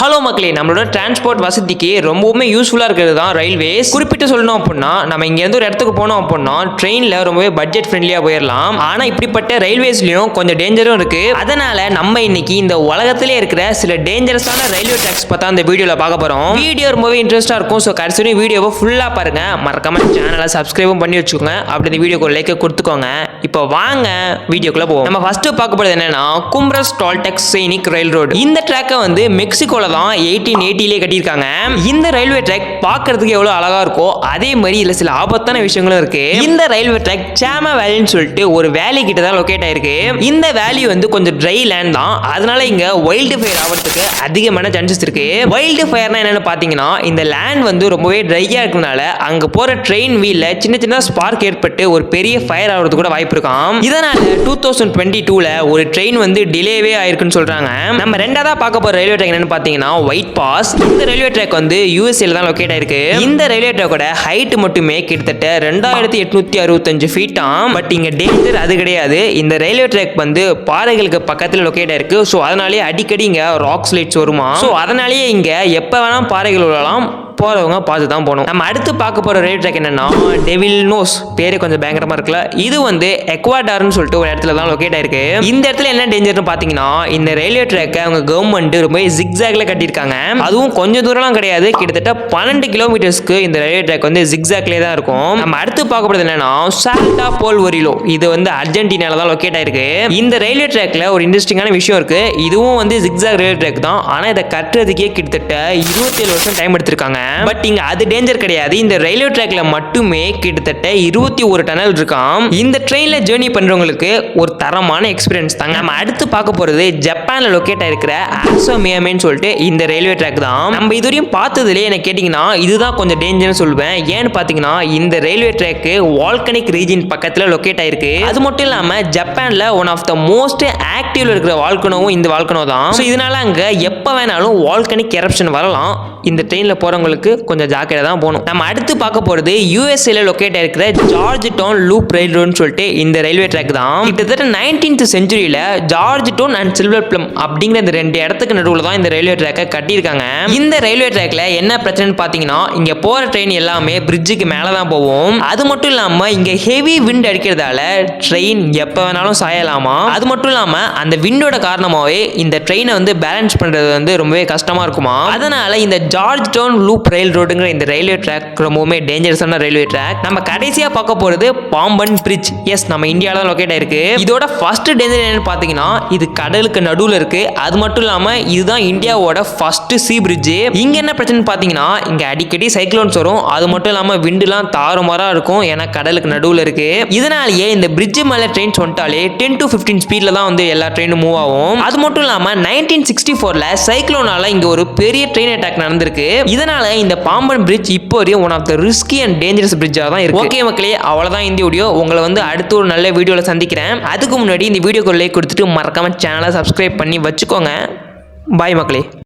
Hello மக்களே, நம்மளோட transport வசதிக்கு ரொம்பவுமே யூஸ்ஃபுல்லாக இருக்கிறது தான் ரயில்வேஸ். குறிப்பிட்டு சொல்லணும் அப்படின்னா நம்ம இங்கேருந்து ஒரு இடத்துக்கு போனோம் அப்படின்னா ட்ரெயினில் ரொம்பவே பட்ஜெட் ஃப்ரெண்ட்லியாக போயிடலாம். ஆனால் இப்படிப்பட்ட ரயில்வேஸ்லையும் கொஞ்சம் டேஞ்சரும் இருக்கு. அதனால நம்ம இன்னைக்கு இந்த உலகத்திலே இருக்கிற சில டேஞ்சரஸான ரயில்வே ட்ராக்ஸ் பார்த்தா அந்த வீடியோவில் பார்க்க போகிறோம். வீடியோ ரொம்பவே இன்ட்ரெஸ்ட்டாக இருக்கும். ஸோ கடைசி வீடியோவை ஃபுல்லாக பாருங்க. மறக்காம சேனலை சப்ஸ்கிரைபும் பண்ணி வச்சுக்கோங்க. அப்படி இந்த வீடியோக்கு லைக் கொடுத்துக்கோங்க. இப்போ வாங்க வீடியோக்குள்ள போவோம். நம்ம ஃபர்ஸ்ட் பார்க்க போகிறது என்னன்னா கும்ப்ரஸ் டால்டெக்ஸ் சைனிக் ரயில் ரோடு. இந்த ட்ராக்கை வந்து மெக்சிகோல தான் 1880 கட்டியிருக்காங்க. இந்த ரயில்வே ட்ராக் பார்க்கிறதுக்கு எவ்வளவு அழகா இருக்கோ அதே மாதிரி இதுல சில ஆபத்தான விஷயங்களும் இருக்கு. இந்த ரயில்வே ட்ராக் சாமா வேலின்னு சொல்லிட்டு ஒரு வேலி கிட்ட தான் லொகேட் ஆயிருக்கு. இந்த வேலி வந்து கொஞ்சம் ட்ரை லேண்ட் தான். அதனால இங்க வைல்டு ஃபயர் ஆகிறதுக்கு அதிகமான சான்சஸ் இருக்கு. வைல்டு ஃபயர்னா என்னன்னு பாத்தீங்கன்னா இந்த லேண்ட் வந்து ரொம்பவே ட்ரையா இருக்கிறதுனால அங்க போற ட்ரெயின் வீல்ல சின்ன சின்ன ஸ்பார்க் ஏற்பட்டு ஒரு பெரிய ஃபயர் ஆகிறதுக்கு கூட வாய்ப்பு இருக்காம். இதனால 2022ல ஒரு ட்ரெயின் வந்து டிலேவே ஆயிருக்குன்னு சொல்றாங்க. நம்ம ரெண்டாவதா பார்க்க போற ரயில்வே ட்ராக் என்னன்னு பாத்தீங்கன்னா ஒயிட் பாஸ். இந்த ரயில்வே ட்ராக் வந்து யூஎஸ்ஏல தான் லொகேட் ஆயிருக்கு. இந்த ரயில்வே ட்ராக்கோட ஹைட் மட்டுமே கிட்டத்தட்ட 2865 ஃபீட் ஆம். பட் இங்க டேஞ்சர் அது கிடையாது. இந்த ரயில்வே ட்ராக் வந்து பாறைகளுக்கு பக்கத்துல லொகேட் ஆயிருக்கு. ஸோ அதனாலேயே அடிக்கடி இங்க ராக் ஸ்லைட்ஸ் வருமா. ஸோ அதனாலேயே இங்க எப்ப வேணா பாறைகள் விழலாம். போறவங்க பார்த்து தான் போகணும். நம்ம அடுத்து பார்க்க போற ரயில்வே ட்ராக் என்னன்னா டெவில் நோஸ். பேரு கொஞ்சம் பயங்கரமா இருக்குல்ல. இது வந்து எக்வாடார்னு சொல்லிட்டு ஒரு இடத்துல தான் லொகேட் ஆயிருக்கு. இந்த இடத்துல என்ன டேஞ்சர்னு பாத்தீங்கன்னா இந்த ரயில்வே ட்ராக்கை அவங்க கவர்மெண்ட் ரொம்ப ஜிக்ஸாக்ல கட்டியிருக்காங்க. அதுவும் கொஞ்சம் தூரம்லாம் கிடையாது. கிட்டத்தட்ட 12 கிலோமீட்டர்ஸ்க்கு இந்த ரயில்வே ட்ராக் வந்து ஜிக்ஸாக்லேயே தான் இருக்கும். நம்ம அடுத்து பார்க்க போறது என்னன்னா சால்டா போல் வரிலோ. இது வந்து அர்ஜென்டினால தான் லொகேட் ஆயிருக்கு. இந்த ரயில்வே ட்ராக்ல ஒரு இன்ட்ரெஸ்டிங்கான விஷயம் இருக்கு. இதுவும் வந்து ஜிக்ஸாக் ரயில்வே ட்ராக் தான். ஆனா இதை கட்டுறதுக்கே கிட்டத்தட்ட 27 வருஷம் டைம் எடுத்திருக்காங்க. பட் இங்க அது டேஞ்சர் கிடையாது. இந்த ரயில்வே ட்ராக்ல மட்டுமே கிட்டத்தட்ட 21 டனல் இருக்காம். இந்த ட்ரெயின்ல ஜேர்னி பண்றவங்களுக்கு ஒரு தரமான எக்ஸ்பீரியன்ஸ் தாங்க. நம்ம அடுத்து பார்க்க போறது ஜப்பான்ல லொகேட் ஆயிருக்கிற ஆசோமியாமேன்னு சொல்லிட்டு இந்த ரயில்வே ட்ராக் தான். நம்ம இதுவரையும் பார்த்ததுலேயே என்ன கேட்டீங்கன்னா இதுதான் கொஞ்சம் டேஞ்சர்னு சொல்லுவேன். ஏன்னு பாத்தீங்கன்னா இந்த ரயில்வே ட்ராக் வால்கனிக் ரீஜன் பக்கத்துல லொகேட் ஆயிருக்கு. அது மட்டும் இல்லாம ஜப்பான்ல ஒன் ஆஃப் த மோஸ்ட் ஆக்டிவ்ல இருக்கிற வால்கனோவும் இந்த வால்கனோ தான். ஸோ இதனால அங்க எப்ப வேணாலும் வால்கனிக் எரப்ஷன் வரலாம். இந்த ட்ரெயின்ல போறவங்களுக்கு கொஞ்சம் ஜாக்கிரதை தான் போகணும். நம்ம அடுத்து பார்க்க போறது யூஎஸ்ஏல லொகேட் ஆயிருக்கிற ஜார்ஜ் டவுன் லூப் ரயில் ரோடுன்னு சொல்லிட்டு இந்த ரயில்வே ட்ராக் தான். கிட்டத்தட்ட 19th செஞ்சுரியில Georgetown and Silver Plume அப்படிங்கிற இந்த ரெண்டு இடத்துக்கு நடுவில் தான் இந்த ரயில்வே ட்ராக்கை கட்டியிருக்காங்க. இந்த ரயில்வே ட்ராக்ல என்ன பிரச்சனைன்னு பாத்தீங்கன்னா இங்க போற ட்ரெயின் எல்லாமே பிரிட்ஜுக்கு மேல தான் போகும். அது மட்டும் இல்லாம இங்க ஹெவி விண்ட் அடிக்கிறதால ட்ரெயின் எப்ப வேணாலும் சாயலாமா. அது மட்டும் இல்லாம அந்த விண்டோட காரணமாவே இந்த ட்ரெயினை வந்து பேலன்ஸ் பண்றது வந்து ரொம்பவே கஷ்டமா இருக்குமா. அதனால இந்த ஜார்ஜ் டவுன் லூப் ரயில் ரோடுங்கிற இந்த ரயில்வே ட்ராக் ரொம்பவுமே டேஞ்சரஸான ரயில்வே ட்ராக். நம்ம கடைசியா பார்க்க போறது பாம்பன் பிரிட்ஜ். எஸ், நம்ம இந்தியால லொகேட் ஆயிருக்கு. இதோட ஃபர்ஸ்ட் டேஞ்சர் என்னன்னு பாத்தீங்கன்னா இது கடலுக்கு நடுவுல இருக்கு. அது மட்டும் இல்லாம இதுதான் இந்தியாவோட ஃபர்ஸ்ட் சீ பிரிட்ஜ். இங்க என்ன பிரச்சனை பாத்தீங்கன்னா இங்க அடிக்கடி சைக்ளோன்ஸ் வரும். அது மட்டும் இல்லாம விண்டுலாம் தாறுமாறா இருக்கும். ஏன்னா கடலுக்கு நடுவுல இருக்கு. இதனாலேயே இந்த பிரிட்ஜ் மேல ட்ரெயின்ஸ் வந்துட்டாலே 10 to 15 ஸ்பீட்ல தான் வந்து எல்லா ட்ரெயினும் மூவ் ஆகும். அது மட்டும் இல்லாம 1964ல சைக்ளோனால இங்க ஒரு பெரிய ட்ரெயின் அட்டாக் நடந்திருக்கு. இதனால இந்த பாம்பன் பிரிட்ஜ் இப்போ வரையும் one of the risky and dangerous பிரிட்ஜாக தான் இருக்கு. ஓகே மக்களே, அவ்வளோதான் இந்த வீடியோ. உங்களை வந்து அடுத்த ஒரு நல்ல வீடியோவில் சந்திக்கிறேன். அதுக்கு முன்னாடி இந்த வீடியோக்கு லைக் கொடுத்துட்டு மறக்காம சேனலை சப்ஸ்கிரைப் பண்ணி வச்சுக்கோங்க. பாய் மக்களே.